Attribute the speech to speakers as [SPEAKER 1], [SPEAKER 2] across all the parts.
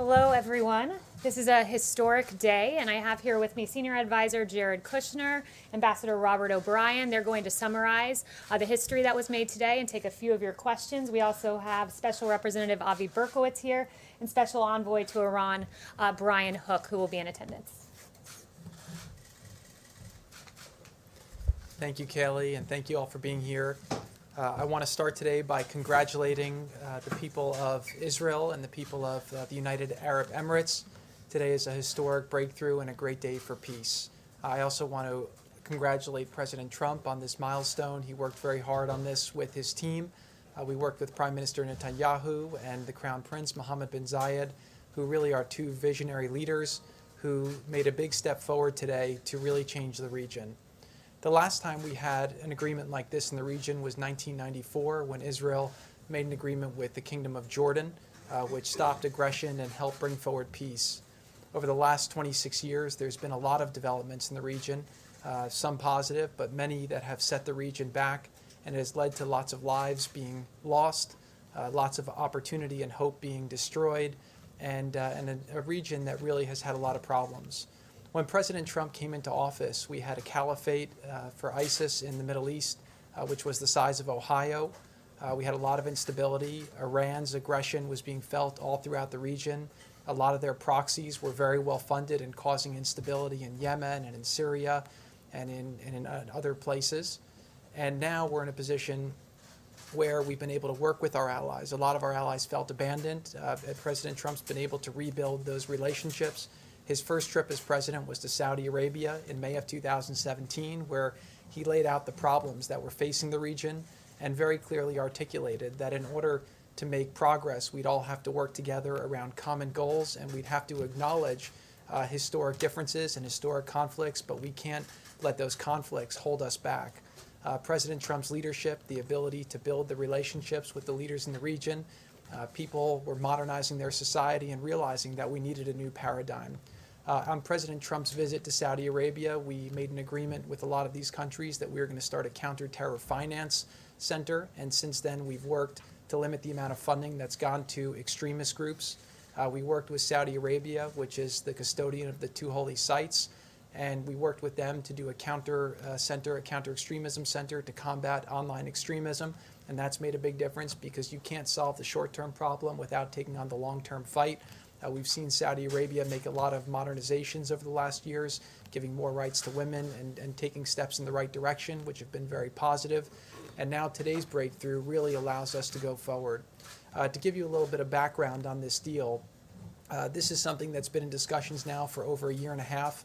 [SPEAKER 1] Hello, everyone. This is a historic day, and I have here with me Senior Advisor Jared Kushner, Ambassador Robert O'Brien. They're going to summarize the history that was made today and take a few of your questions. We also have Special Representative Avi Berkowitz here and Special Envoy to Iran, Brian Hook, who will be in attendance.
[SPEAKER 2] Thank you, Kayleigh, and thank you all for being here. I want to start today by congratulating the people of Israel and the people of the United Arab Emirates. Today is a historic breakthrough and a great day for peace. I also want to congratulate President Trump on this milestone. He worked very hard on this with his team. We worked with Prime Minister Netanyahu and the Crown Prince Mohammed bin Zayed, who really are two visionary leaders who made a big step forward today to really change the region. The last time we had an agreement like this in the region was 1994, when Israel made an agreement with the Kingdom of Jordan, which stopped aggression and helped bring forward peace. Over the last 26 years, there's been a lot of developments in the region, some positive, but many that have set the region back, and it has led to lots of lives being lost, lots of opportunity and hope being destroyed, and a region that really has had a lot of problems. When President Trump came into office, we had a caliphate for ISIS in the Middle East, which was the size of Ohio. We had a lot of instability. Iran's aggression was being felt all throughout the region. A lot of their proxies were very well funded and causing instability in Yemen and in Syria and in other places. And now we're in a position where we've been able to work with our allies. A lot of our allies felt abandoned. President Trump's been able to rebuild those relationships. His first trip as president was to Saudi Arabia in May of 2017, where he laid out the problems that were facing the region and very clearly articulated that in order to make progress, we'd all have to work together around common goals, and we'd have to acknowledge historic differences and historic conflicts, but we can't let those conflicts hold us back. President Trump's leadership, the ability to build the relationships with the leaders in the region, people were modernizing their society and realizing that we needed a new paradigm. On President Trump's visit to Saudi Arabia, we made an agreement with a lot of these countries that we were going to start a counter-terror finance center, and since then we've worked to limit the amount of funding that's gone to extremist groups. We worked with Saudi Arabia, which is the custodian of the two holy sites, and we worked with them to do a counter-extremism center to combat online extremism, and that's made a big difference because you can't solve the short-term problem without taking on the long-term fight. We've seen Saudi Arabia make a lot of modernizations over the last years, giving more rights to women and taking steps in the right direction, which have been very positive. And now today's breakthrough really allows us to go forward. To give you a little bit of background on this deal, this is something that's been in discussions now for over a year and a half.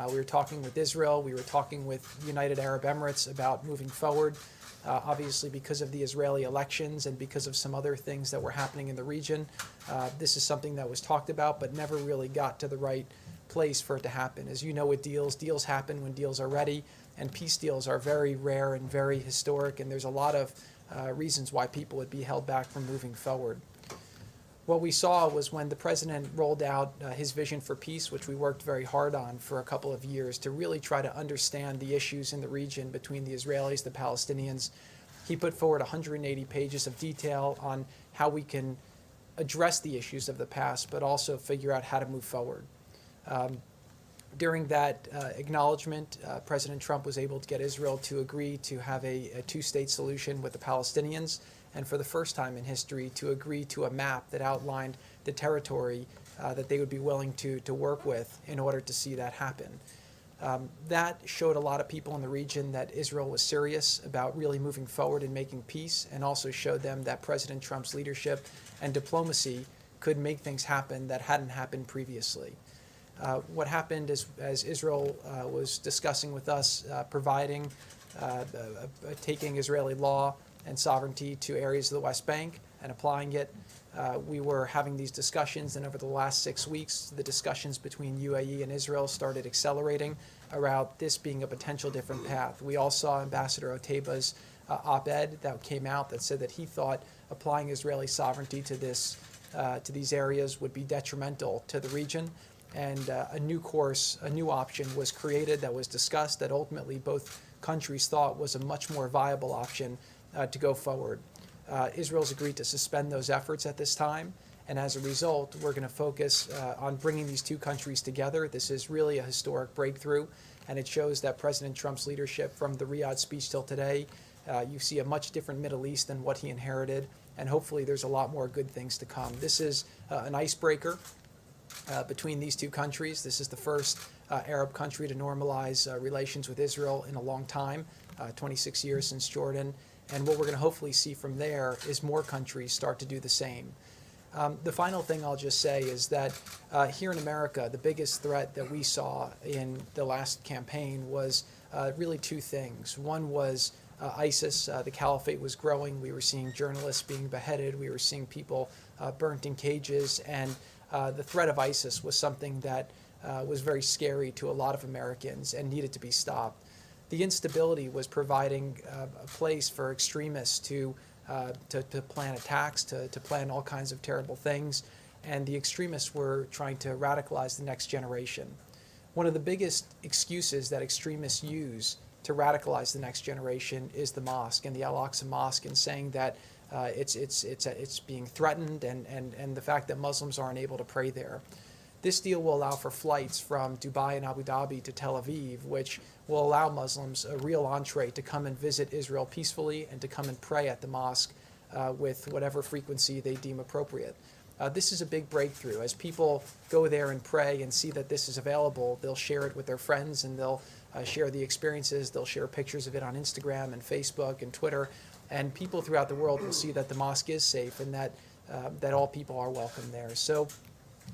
[SPEAKER 2] We were talking with Israel, we were talking with United Arab Emirates about moving forward. Obviously, because of the Israeli elections and because of some other things that were happening in the region, this is something that was talked about but never really got to the right place for it to happen. As you know, with deals happen when deals are ready, and peace deals are very rare and very historic, and there's a lot of reasons why people would be held back from moving forward. What we saw was when the president rolled out his vision for peace, which we worked very hard on for a couple of years to really try to understand the issues in the region between the Israelis, the Palestinians. He put forward 180 pages of detail on how we can address the issues of the past, but also figure out how to move forward. During that acknowledgement, President Trump was able to get Israel to agree to have a two-state solution with the Palestinians, and for the first time in history to agree to a map that outlined the territory that they would be willing to work with in order to see that happen. That showed a lot of people in the region that Israel was serious about really moving forward and making peace, and also showed them that President Trump's leadership and diplomacy could make things happen that hadn't happened previously. What happened is, as Israel was discussing with us, providing, taking Israeli law and sovereignty to areas of the West Bank and applying it. We were having these discussions, and over the last 6 weeks, the discussions between UAE and Israel started accelerating around this being a potential different path. We all saw Ambassador Oteba's op-ed that came out that said that he thought applying Israeli sovereignty to these areas would be detrimental to the region. And a new course, a new option was created that was discussed that ultimately both countries thought was a much more viable option to go forward. Israel's agreed to suspend those efforts at this time, And as a result, we're going to focus on bringing these two countries together. This is really a historic breakthrough, and it shows that President Trump's leadership from the Riyadh speech till today, you see a much different Middle East than what he inherited, and hopefully there's a lot more good things to come. This is an icebreaker between these two countries. This is the first Arab country to normalize relations with Israel in a long time, 26 years since Jordan. And what we're going to hopefully see from there is more countries start to do the same. The final thing I'll just say is that here in America, the biggest threat that we saw in the last campaign was really two things. One was ISIS. The caliphate was growing. We were seeing journalists being beheaded. We were seeing people burnt in cages. And the threat of ISIS was something that was very scary to a lot of Americans and needed to be stopped. The instability was providing a place for extremists to plan attacks, to plan all kinds of terrible things, and the extremists were trying to radicalize the next generation. One of the biggest excuses that extremists use to radicalize the next generation is the mosque and the Al-Aqsa Mosque, and saying that it's being threatened and the fact that Muslims aren't able to pray there. This deal will allow for flights from Dubai and Abu Dhabi to Tel Aviv, which will allow Muslims a real entree to come and visit Israel peacefully and to come and pray at the mosque with whatever frequency they deem appropriate. This is a big breakthrough. As people go there and pray and see that this is available, they'll share it with their friends and they'll share the experiences. They'll share pictures of it on Instagram and Facebook and Twitter. And people throughout the world will see that the mosque is safe and that all people are welcome there. So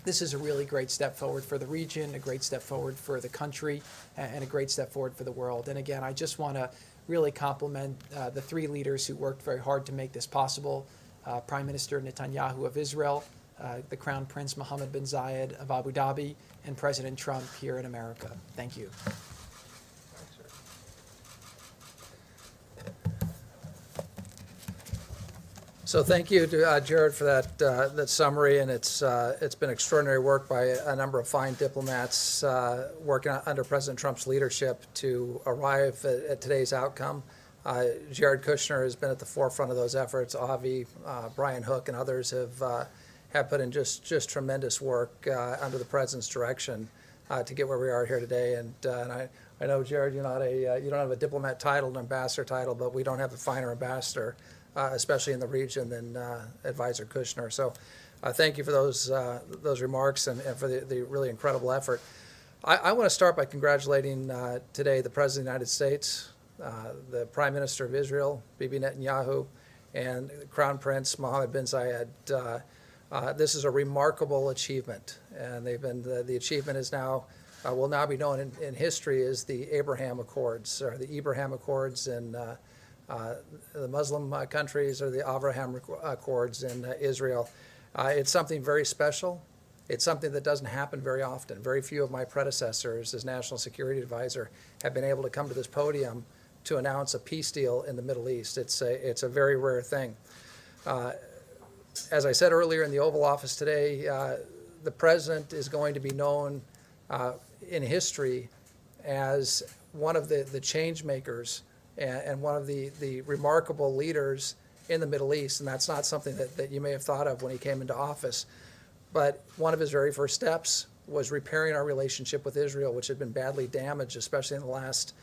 [SPEAKER 2] this is a really great step forward for the region, a great step forward for the country, and a great step forward for the world. And again, I just want to really compliment the three leaders who worked very hard to make this possible. Prime Minister Netanyahu of Israel, the Crown Prince Mohammed bin Zayed of Abu Dhabi, and President Trump here in America. Thank you.
[SPEAKER 3] So thank you to Jared for that summary, and it's been extraordinary work by a number of fine diplomats working under President Trump's leadership to arrive at today's outcome. Jared Kushner has been at the forefront of those efforts. Avi, Brian Hook, and others have put in just tremendous work under the president's direction to get where we are here today. And I know, Jared, you don't have a diplomat title, an ambassador title, but we don't have a finer ambassador, especially in the region, than Advisor Kushner. So thank you for those remarks and for the really incredible effort. I want to start by congratulating today the President of the United States, the Prime Minister of Israel, Bibi Netanyahu, and Crown Prince Mohammed bin Zayed. This is a remarkable achievement, and the achievement is now will now be known in history as the Abraham Accords, or the Ibrahim Accords in the Muslim countries, or the Avraham Accords in Israel. It's something very special. It's something that doesn't happen very often. Very few of my predecessors as National Security Advisor have been able to come to this podium to announce a peace deal in the Middle East. It's a very rare thing. As I said earlier in the Oval Office today, the President is going to be known in history as one of the change makers and one of the remarkable leaders in the Middle East, and that's not something that you may have thought of when he came into office. But one of his very first steps was repairing our relationship with Israel, which had been badly damaged, especially in the last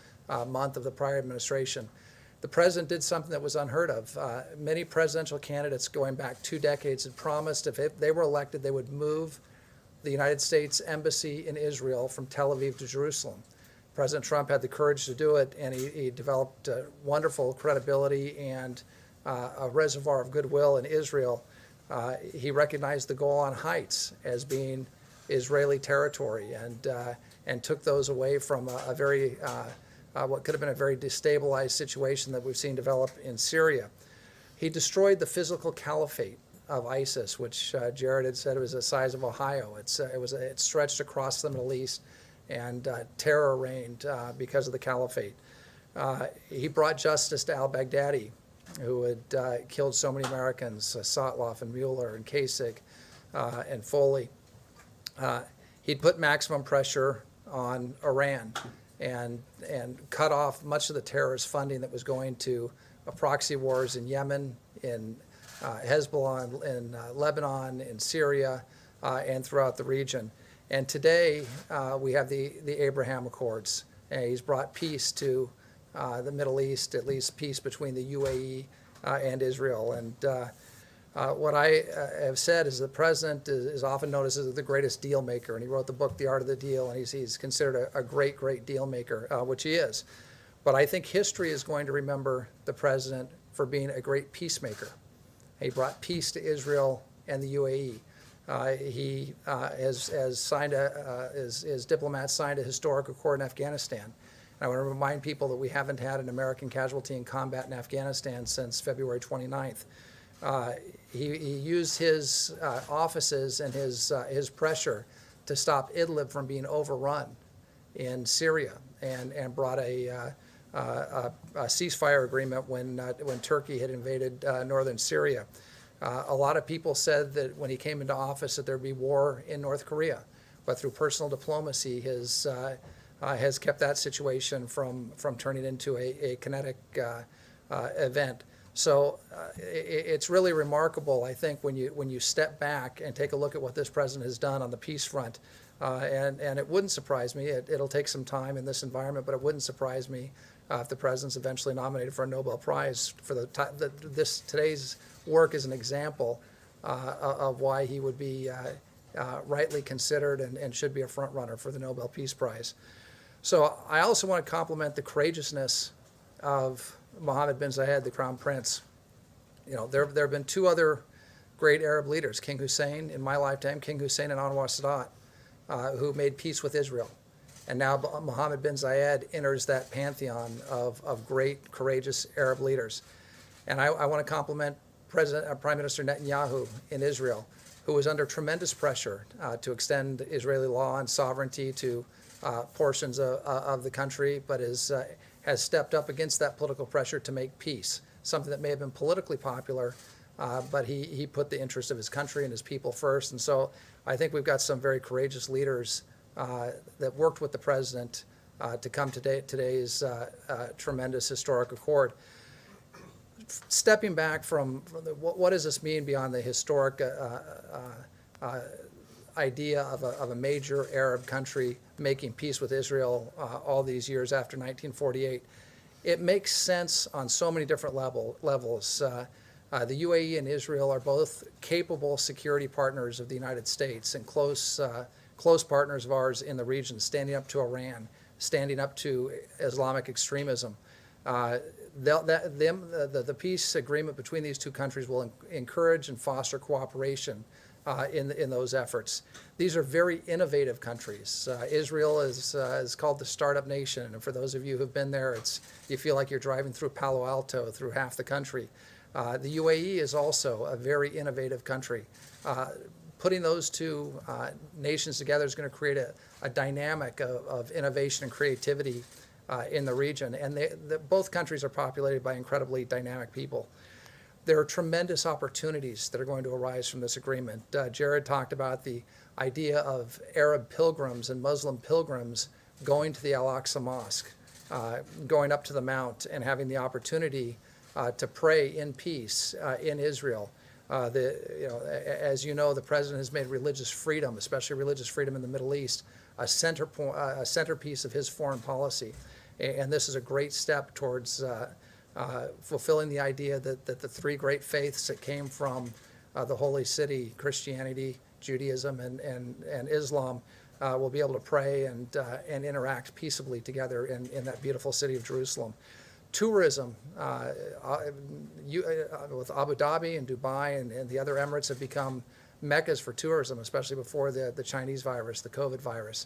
[SPEAKER 3] month of the prior administration. The president did something that was unheard of. Many presidential candidates going back 2 decades had promised if they were elected, they would move the United States Embassy in Israel from Tel Aviv to Jerusalem. President Trump had the courage to do it, and he developed wonderful credibility and a reservoir of goodwill in Israel. He recognized the Golan Heights as being Israeli territory and took those away from a very what could have been a very destabilized situation that we've seen develop in Syria. He destroyed the physical caliphate of ISIS, which Jared had said was the size of Ohio. It stretched across the Middle East, and terror reigned because of the caliphate. He brought justice to al-Baghdadi, who had killed so many Americans, Sotloff and Mueller and Kasich and Foley. He'd put maximum pressure on Iran and cut off much of the terrorist funding that was going to proxy wars in Yemen, in Hezbollah in Lebanon, in Syria, and throughout the region. And today we have the Abraham Accords. And he's brought peace to the Middle East, at least peace between the UAE and Israel. And what I have said is the president is often known as the greatest deal maker, and he wrote the book, The Art of the Deal, and he's considered a great, great deal maker, which he is. But I think history is going to remember the president for being a great peacemaker. He brought peace to Israel and the UAE. He has signed his diplomats signed a historic accord in Afghanistan. And I want to remind people that we haven't had an American casualty in combat in Afghanistan since February 29th. He used his offices and his pressure to stop Idlib from being overrun in Syria, and brought a ceasefire agreement when Turkey had invaded northern Syria. A lot of people said that when he came into office that there'd be war in North Korea, but through personal diplomacy, has kept that situation from turning into a kinetic event. So it's really remarkable, I think, when you step back and take a look at what this president has done on the peace front. And it wouldn't surprise me. It'll take some time in this environment, but it wouldn't surprise me if the president's eventually nominated for a Nobel Prize for today's work is an example of why he would be rightly considered and should be a front runner for the Nobel Peace Prize. So I also want to compliment the courageousness of Mohammed bin Zayed, the Crown Prince. You know, there have been two other great Arab leaders, King Hussein in my lifetime, King Hussein and Anwar Sadat, who made peace with Israel. And now Mohammed bin Zayed enters that pantheon of great, courageous Arab leaders. And I want to compliment Prime Minister Netanyahu in Israel, who was under tremendous pressure to extend Israeli law and sovereignty to portions of the country, but has stepped up against that political pressure to make peace, something that may have been politically popular, but he put the interest of his country and his people first. And so I think we've got some very courageous leaders that worked with the president to come to today's tremendous historic accord. Stepping back from what does this mean beyond the historic idea of a major Arab country making peace with Israel all these years after 1948, it makes sense on so many different levels. The UAE and Israel are both capable security partners of the United States and close partners of ours in the region, standing up to Iran, standing up to Islamic extremism. The peace agreement between these two countries will encourage and foster cooperation in those efforts. These are very innovative countries. Israel is called the startup nation, and for those of you who've been there, you feel like you're driving through Palo Alto, through half the country. The UAE is also a very innovative country. Putting those two nations together is going to create a dynamic of innovation and creativity in the region, and both countries are populated by incredibly dynamic people. There are tremendous opportunities that are going to arise from this agreement. Jared talked about the idea of Arab pilgrims and Muslim pilgrims going to the Al-Aqsa Mosque, going up to the Mount and having the opportunity to pray in peace in Israel. As you know, the president has made religious freedom, especially religious freedom in the Middle East, a centerpiece of his foreign policy. And this is a great step towards fulfilling the idea that the three great faiths that came from the Holy City, Christianity, Judaism, and Islam, will be able to pray and interact peaceably together in that beautiful city of Jerusalem. Tourism, with Abu Dhabi and Dubai and the other Emirates have become meccas for tourism, especially before the Chinese virus, the COVID virus.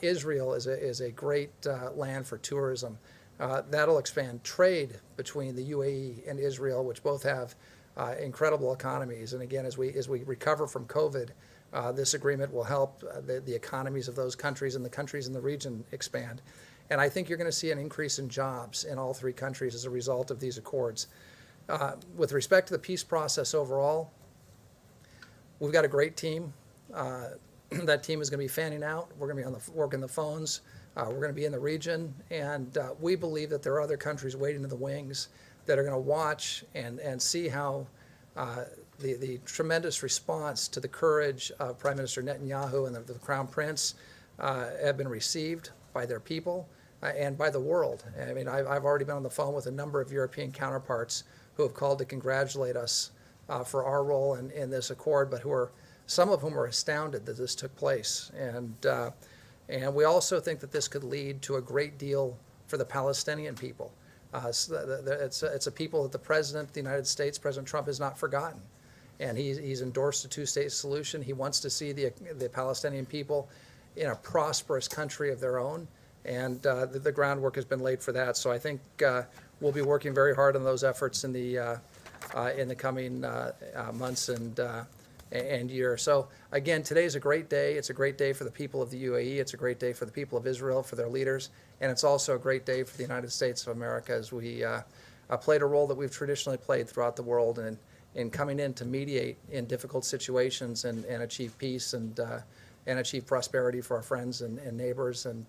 [SPEAKER 3] Israel is a great land for tourism. That'll expand trade between the UAE and Israel, which both have incredible economies. And again, as we recover from COVID, this agreement will help the economies of those countries and the countries in the region expand. And I think you're going to see an increase in jobs in all three countries as a result of these accords. With respect to the peace process overall, we've got a great team. That team is going to be fanning out. We're going to be working the phones. We're going to be in the region. And we believe that there are other countries waiting in the wings that are going to watch and see how the tremendous response to the courage of Prime Minister Netanyahu and the Crown Prince have been received by their people and by the world. I mean, I've already been on the phone with a number of European counterparts who have called to congratulate us for our role in this accord, but some of whom are astounded that this took place. And we also think that this could lead to a great deal for the Palestinian people. It's a people that the President of the United States, President Trump, has not forgotten. And he's endorsed a two-state solution. He wants to see the Palestinian people in a prosperous country of their own. And the groundwork has been laid for that. So I think we'll be working very hard on those efforts in the coming months and year. So again, today's a great day. It's a great day for the people of the UAE. It's a great day for the people of Israel, for their leaders. And it's also a great day for the United States of America as we played a role that we've traditionally played throughout the world in coming in to mediate in difficult situations and achieve peace and achieve prosperity for our friends and neighbors. And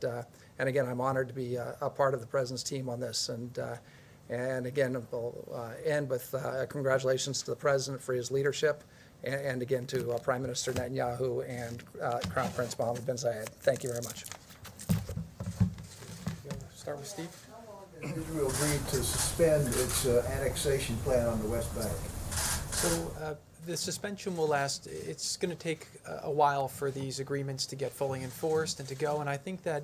[SPEAKER 3] again, I'm honored to be a part of the President's team on this. And again, we'll end with congratulations to the President for his leadership, and again to Prime Minister Netanyahu and Crown Prince Mohammed bin Zayed. Thank you very much.
[SPEAKER 2] Start with Steve.
[SPEAKER 4] Israel agreed to suspend its annexation plan on the West Bank.
[SPEAKER 2] So the suspension will last. It's going to take a while for these agreements to get fully enforced and to go. And I think that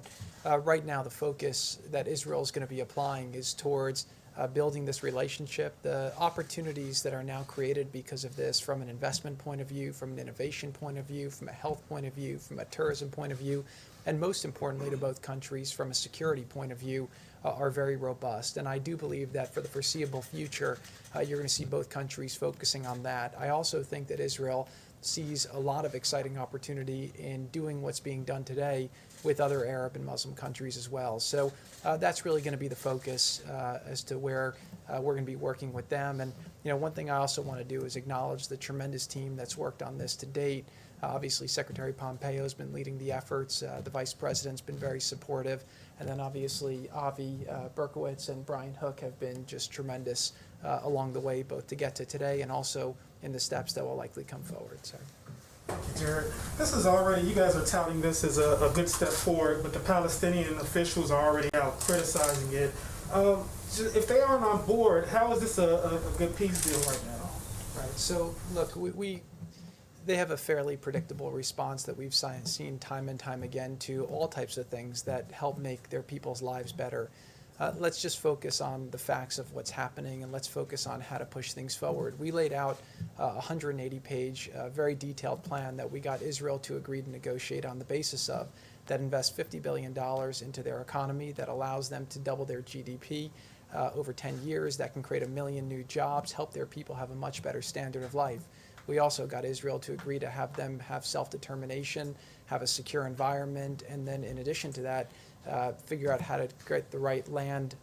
[SPEAKER 2] right now the focus that Israel is going to be applying is towards building this relationship. The opportunities that are now created because of this, from an investment point of view, from an innovation point of view, from a health point of view, from a tourism point of view, and most importantly to both countries from a security point of view, are very robust. And I do believe that for the foreseeable future, you're going to see both countries focusing on that. I also think that Israel sees a lot of exciting opportunity in doing what's being done today with other Arab and Muslim countries as well. So that's really going to be the focus as to where we're going to be working with them. And one thing I also want to do is acknowledge the tremendous team that's worked on this to date. Obviously, Secretary Pompeo has been leading the efforts. The Vice President's been very supportive. And then obviously Avi Berkowitz and Brian Hook have been just tremendous along the way, both to get to today and also in the steps that will likely come forward. So.
[SPEAKER 5] Jared, this is already, you guys are touting this as a good step forward, but the Palestinian officials are already out criticizing it. If they aren't on board, how is this a good peace deal right now?
[SPEAKER 2] Right. So look, they have a fairly predictable response that we've seen time and time again to all types of things that help make their people's lives better. Let's just focus on the facts of what's happening, and let's focus on how to push things forward. We laid out a 180-page, very detailed plan that we got Israel to agree to negotiate on the basis of, that invests $50 billion into their economy, that allows them to double their GDP over 10 years, that can create 1 million new jobs, help their people have a much better standard of life. We also got Israel to agree to have them have self-determination, have a secure environment, and then in addition to that, figure out how to create the right land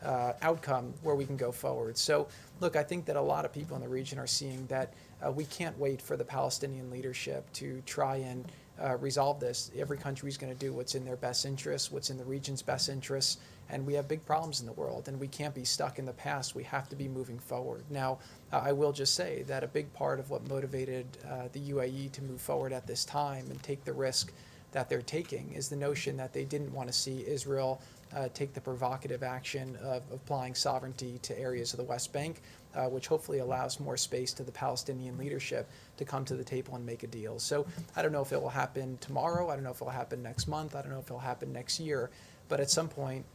[SPEAKER 2] outcome where we can go forward. So, look, I think that a lot of people in the region are seeing that we can't wait for the Palestinian leadership to try and resolve this. Every country is going to do what's in their best interests, what's in the region's best interests, and we have big problems in the world, and we can't be stuck in the past. We have to be moving forward. Now, I will just say that a big part of what motivated the UAE to move forward at this time and take the risk that they're taking is the notion that they didn't want to see Israel take the provocative action of applying sovereignty to areas of the West Bank, which hopefully allows more space to the Palestinian leadership to come to the table and make a deal. So I don't know if it will happen tomorrow. I don't know if it will happen next month. I don't know if it will happen next year. But at some point,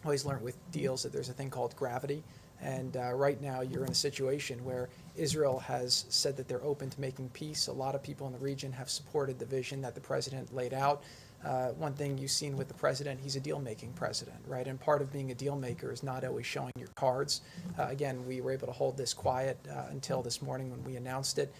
[SPEAKER 2] I always learned with deals that there's a thing called gravity. And right now you're in a situation where Israel has said that they're open to making peace. A lot of people in the region have supported the vision that the president laid out. One thing you've seen with the president, he's a deal-making president, right? And part of being a deal-maker is not always showing your cards. Again, we were able to hold this quiet until this morning when we announced it.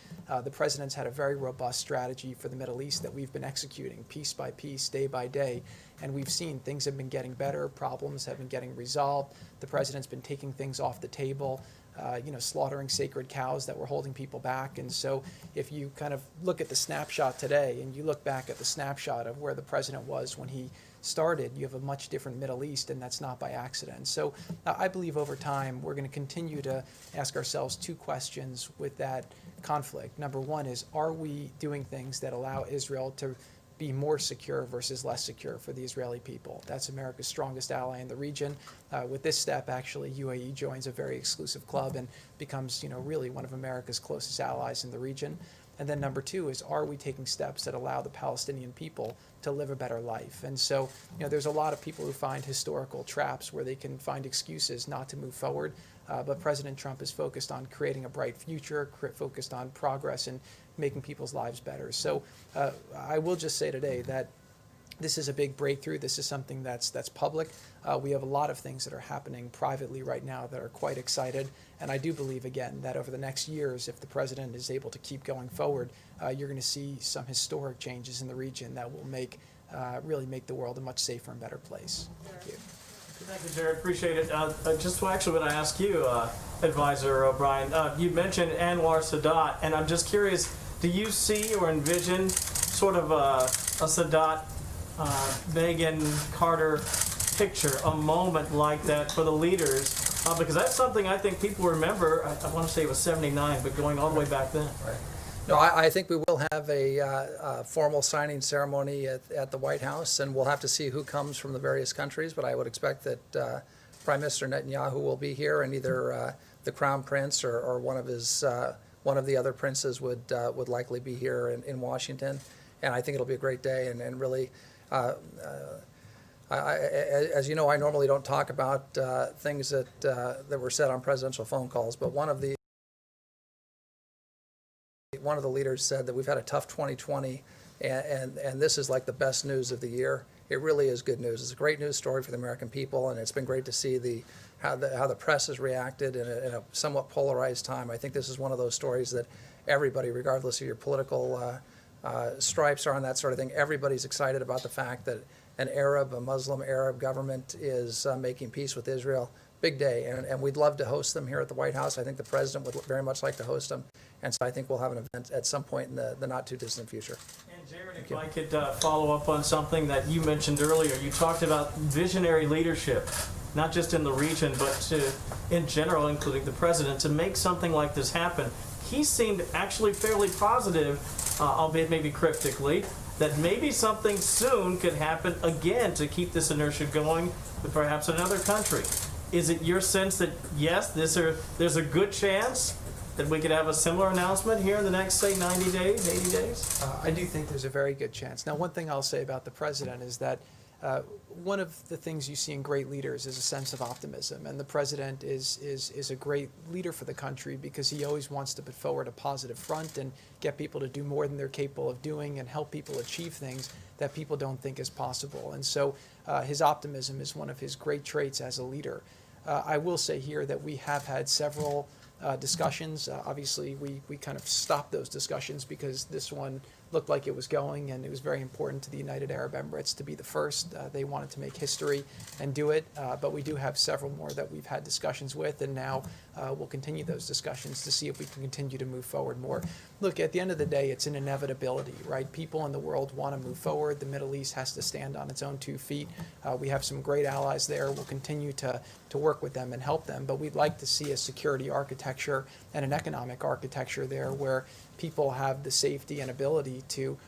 [SPEAKER 2] The president's had a very robust strategy for the Middle East that we've been executing piece by piece, day by day. And we've seen things have been getting better, problems have been getting resolved. The president's been taking things off the table, slaughtering sacred cows that were holding people back. And so if you kind of look at the snapshot today and you look back at the snapshot of where the president was when he started, you have a much different Middle East, and that's not by accident. So I believe over time we're going to continue to ask ourselves two questions with that conflict. Number one is, are we doing things that allow Israel to be more secure versus less secure for the Israeli people? That's America's strongest ally in the region. With this step, actually, UAE joins a very exclusive club and becomes, really one of America's closest allies in the region. And then number two is, are we taking steps that allow the Palestinian people to live a better life? And so, there's a lot of people who find historical traps where they can find excuses not to move forward. But President Trump is focused on creating a bright future, focused on progress and making people's lives better. So I will just say today that this is a big breakthrough. This is something that's public. We have a lot of things that are happening privately right now that are quite excited. And I do believe, again, that over the next years, if the president is able to keep going forward, you're going to see some historic changes in the region that will really make the world a much safer and better place. Thank you.
[SPEAKER 6] Thank you, Jared. Appreciate it. Just actually want to ask you, Advisor O'Brien, you mentioned Anwar Sadat, and I'm just curious, do you see or envision sort of a Sadat, Reagan, Carter picture, a moment like that for the leaders? Because that's something I think people remember. I want to say it was 79, but going all the way back then.
[SPEAKER 3] Right. No, I think we will have a formal signing ceremony at the White House, and we'll have to see who comes from the various countries. But I would expect that Prime Minister Netanyahu will be here, and either the Crown Prince or one of the other princes would likely be here in Washington. And I think it'll be a great day, and really. As you know, I normally don't talk about things that were said on presidential phone calls, but one of the leaders said that we've had a tough 2020, and this is like the best news of the year. It really is good news. It's a great news story for the American people, and it's been great to see how the press has reacted in a somewhat polarized time. I think this is one of those stories that everybody, regardless of your political stripes or on that sort of thing, everybody's excited about the fact that a Muslim Arab government is making peace with Israel. Big day, and we'd love to host them here at the White House. I think the president would very much like to host them, and so I think we'll have an event at some point in the not too distant future.
[SPEAKER 6] And Jared, if I could follow up on something that you mentioned earlier, you talked about visionary leadership, not just in the region, but in general, including the president, to make something like this happen. He seemed actually fairly positive, albeit maybe cryptically, that maybe something soon could happen again to keep this inertia going with perhaps another country. Is it your sense that, yes, there's a good chance that we could have a similar announcement here in the next, say, 90 days, 80 days?
[SPEAKER 2] I do think there's a very good chance. Now, one thing I'll say about the president is that one of the things you see in great leaders is a sense of optimism, and the president is a great leader for the country because he always wants to put forward a positive front and get people to do more than they're capable of doing and help people achieve things that people don't think is possible. And so his optimism is one of his great traits as a leader. I will say here that we have had several discussions. Obviously, we kind of stopped those discussions because this one looked like it was going, and it was very important to the United Arab Emirates to be the first. They wanted to make history and do it, but we do have several more that we've had discussions with, and now we'll continue those discussions to see if we can continue to move forward more. Look, at the end of the day, it's an inevitability, right? People in the world want to move forward. The Middle East has to stand on its own 2 feet. We have some great allies there. We'll continue to work with them and help them, but we'd like to see a security architecture and an economic architecture there where people have the safety and ability to